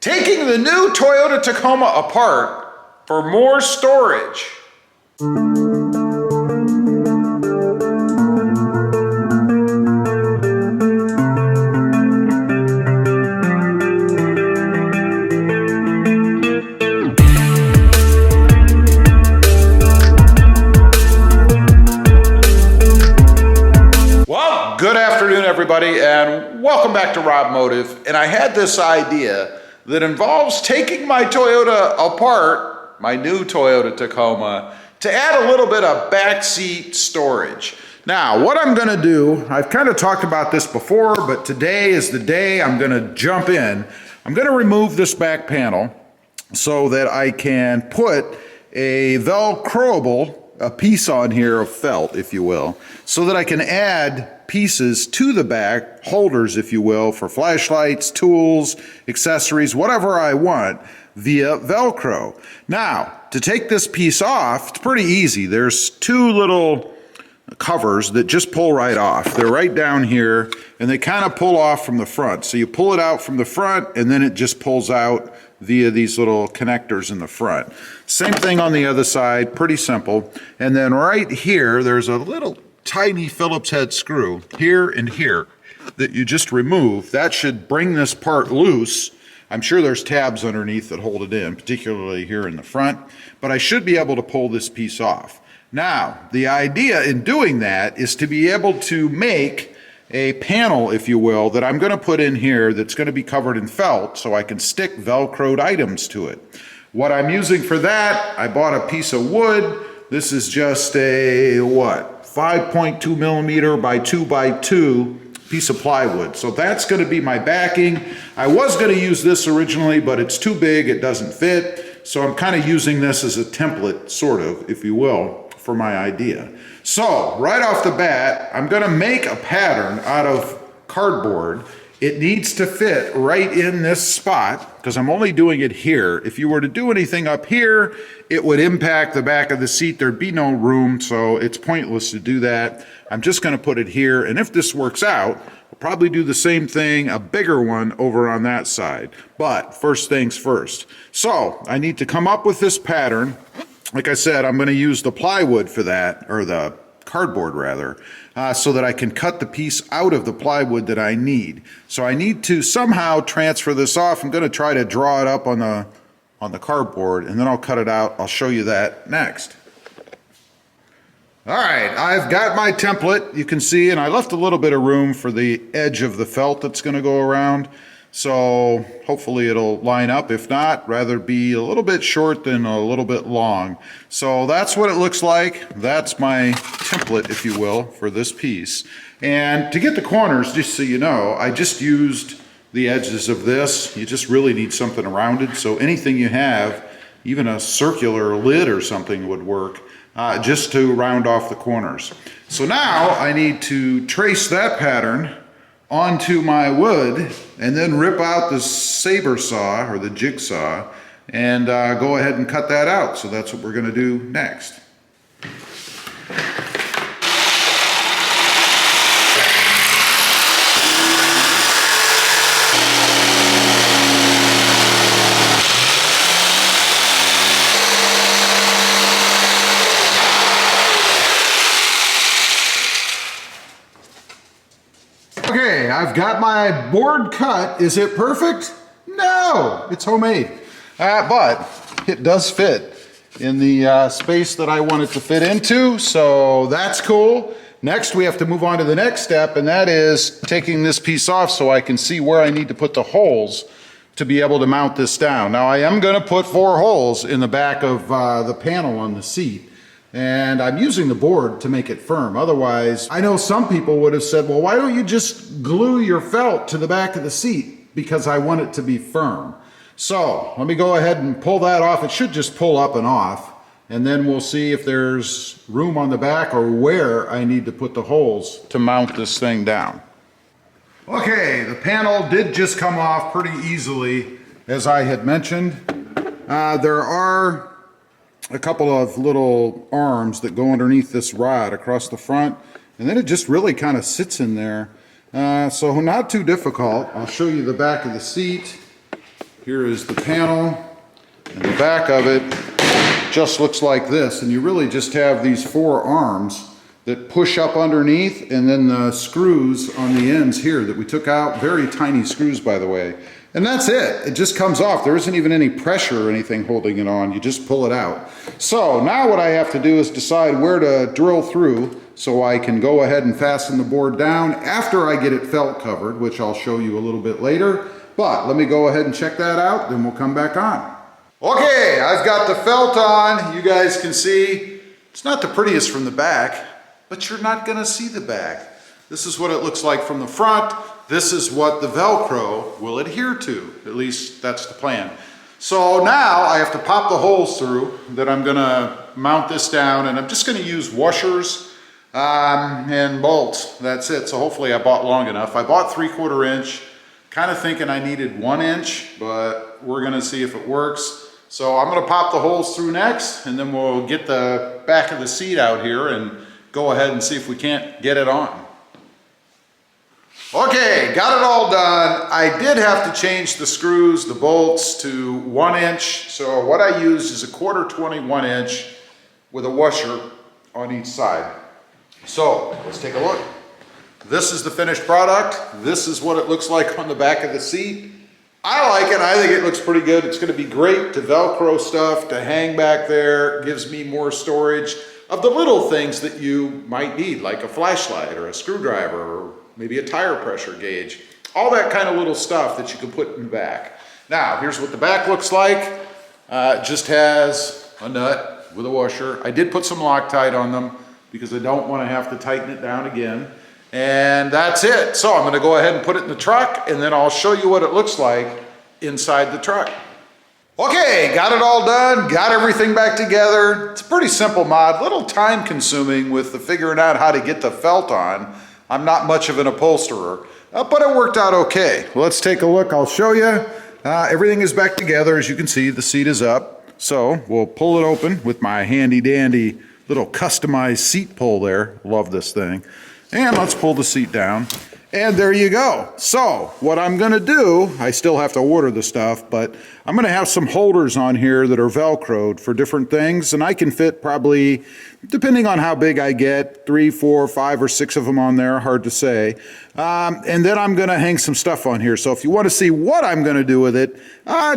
Taking the new Toyota Tacoma apart for more storage. Well, good afternoon everybody, and welcome back to Robmotive. And I had this idea that involves taking my Toyota apart, my new Toyota Tacoma, to add a little bit of backseat storage. Now, what I'm gonna do, I've kind of talked about this before, but today is the day I'm gonna jump in. I'm gonna remove this back panel so that I can put a Velcroable, a piece on here of felt, if you will, so that I can add pieces to the back, holders, if you will, for flashlights, tools, accessories, whatever I want, via Velcro. Now, to take this piece off, it's pretty easy. There's two little covers that just pull right off. They're right down here, and they kind of pull off from the front. So you pull it out from the front, and then it just pulls out via these little connectors in the front. Same thing on the other side, pretty simple. And then right here, there's a little tiny Phillips head screw here and here that you just remove. That should bring this part loose. I'm sure there's tabs underneath that hold it in, particularly here in the front, but I should be able to pull this piece off. Now, the idea in doing that is to be able to make a panel, if you will, that I'm going to put in here that's going to be covered in felt so I can stick Velcroed items to it. What I'm using for that, I bought a piece of wood. This is just a, 5.2 millimeter by 2 by 2 piece of plywood. So that's going to be my backing. I was going to use this originally, but it's too big, it doesn't fit. So I'm kind of using this as a template, sort of, if you will, for my idea. So right off the bat, I'm going to make a pattern out of cardboard. It needs to fit right in this spot because I'm only doing it here. If you were to do anything up here, it would impact the back of the seat. There'd be no room, so it's pointless to do that. I'm just going to put it here, and if this works out, I'll probably do the same thing, a bigger one over on that side. But first things first. So I need to come up with this pattern. Like I said, I'm going to use the plywood for that, or the cardboard rather, so that I can cut the piece out of the plywood that I need. So I need to somehow transfer this off. I'm going to try to draw it up on the cardboard, and then I'll cut it out. I'll show you that next. All right, I've got my template, you can see, and I left a little bit of room for the edge of the felt that's going to go around. So hopefully it'll line up. If not, rather be a little bit short than a little bit long. So that's what it looks like. That's my template, if you will, for this piece. And to get the corners, just so you know, I just used the edges of this. You just really need something rounded. So anything you have, even a circular lid or something would work, just to round off the corners. So now I need to trace that pattern onto my wood and then rip out the saber saw or the jigsaw and go ahead and cut that out. So that's what we're going to do next. Okay, I've got my board cut. Is it perfect? No, it's homemade. But it does fit in the space that I want it to fit into, so that's cool. Next, we have to move on to the next step, and that is taking this piece off so I can see where I need to put the holes to be able to mount this down. Now, I am going to put 4 holes in the back of the panel on the seat. And I'm using the board to make it firm. Otherwise, I know some people would have said, well, why don't you just glue your felt to the back of the seat? Because I want it to be firm. So let me go ahead and pull that off. It should just pull up and off. And then we'll see if there's room on the back or where I need to put the holes to mount this thing down. Okay, the panel did just come off pretty easily, as I had mentioned. There are a couple of little arms that go underneath this rod across the front, and then it just really kind of sits in there. So not too difficult. I'll show you the back of the seat. Here is the panel, and the back of it just looks like this, and you really just have these 4 arms that push up underneath, and then the screws on the ends here that we took out, very tiny screws by the way, and that's it. It just comes off. There isn't even any pressure or anything holding it on. You just pull it out. So now what I have to do is decide where to drill through so I can go ahead and fasten the board down after I get it felt covered, which I'll show you a little bit later. But let me go ahead and check that out, then we'll come back on. Okay, I've got the felt on. You guys can see it's not the prettiest from the back, but you're not gonna see the back. This is what it looks like from the front. This is what the Velcro will adhere to. At least that's the plan. So now I have to pop the holes through that I'm gonna mount this down, and I'm just gonna use washers and bolts. That's it. So hopefully I bought long enough. I bought 3/4 inch, kind of thinking I needed 1 inch, but we're gonna see if it works. So I'm gonna pop the holes through next, and then we'll get the back of the seat out here and go ahead and see if we can't get it on. Okay, got it all done. I did have to change the screws, the bolts to 1 inch. So what I used is a 1/4 21 inch with a washer on each side. So let's take a look. This is the finished product. This is what it looks like on the back of the seat. I like it. I think it looks pretty good. It's going to be great to Velcro stuff, to hang back there. It gives me more storage of the little things that you might need, like a flashlight or a screwdriver or maybe a tire pressure gauge. All that kind of little stuff that you can put in the back. Now, here's what the back looks like. It just has a nut with a washer. I did put some Loctite on them because I don't want to have to tighten it down again. And that's it. So I'm going to go ahead and put it in the truck, and then I'll show you what it looks like inside the truck. Okay, got it all done, got everything back together. It's a pretty simple mod, a little time consuming with the figuring out how to get the felt on. I'm not much of an upholsterer, but it worked out okay. Let's take a look, I'll show you. Everything is back together. As you can see, the seat is up. So we'll pull it open with my handy dandy little customized seat pull there. Love this thing. And let's pull the seat down. And there you go. So what I'm gonna do, I still have to order the stuff, but I'm gonna have some holders on here that are Velcroed for different things, and I can fit probably, depending on how big I get, 3, 4, 5, or 6 of them on there, hard to say. And then I'm gonna hang some stuff on here. So if you wanna see what I'm gonna do with it,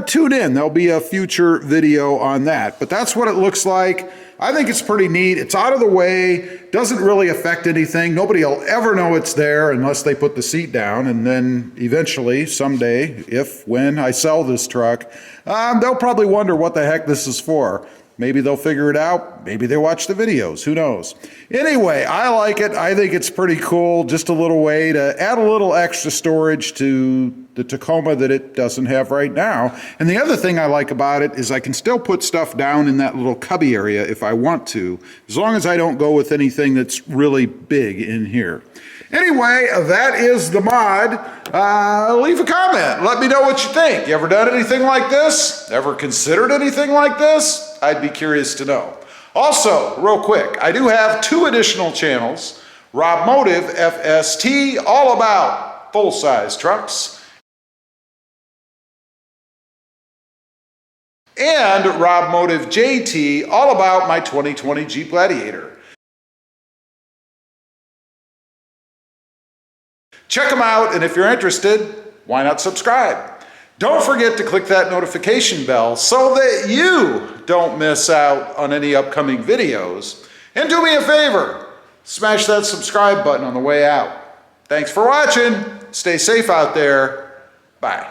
tune in. There'll be a future video on that. But that's what it looks like. I think it's pretty neat. It's out of the way, doesn't really affect anything. Nobody will ever know it's there unless they put the seat down. And then eventually, someday, when I sell this truck, they'll probably wonder what the heck this is for. Maybe they'll figure it out. Maybe they watch the videos. Who knows? Anyway, I like it. I think it's pretty cool. Just a little way to add a little extra storage to the Tacoma that it doesn't have right now. And the other thing I like about it is I can still put stuff down in that little cubby area if I want to, as long as I don't go with anything that's really big in here. Anyway, that is the mod. Leave a comment. Let me know what you think. You ever done anything like this? Ever considered anything like this? I'd be curious to know. Also, real quick, I do have 2 additional channels. Robmotive FST, all about full-size trucks. And Robmotive JT, all about my 2020 Jeep Gladiator. Check them out, and if you're interested, why not subscribe? Don't forget to click that notification bell so that you don't miss out on any upcoming videos. And do me a favor, smash that subscribe button on the way out. Thanks for watching. Stay safe out there. Bye.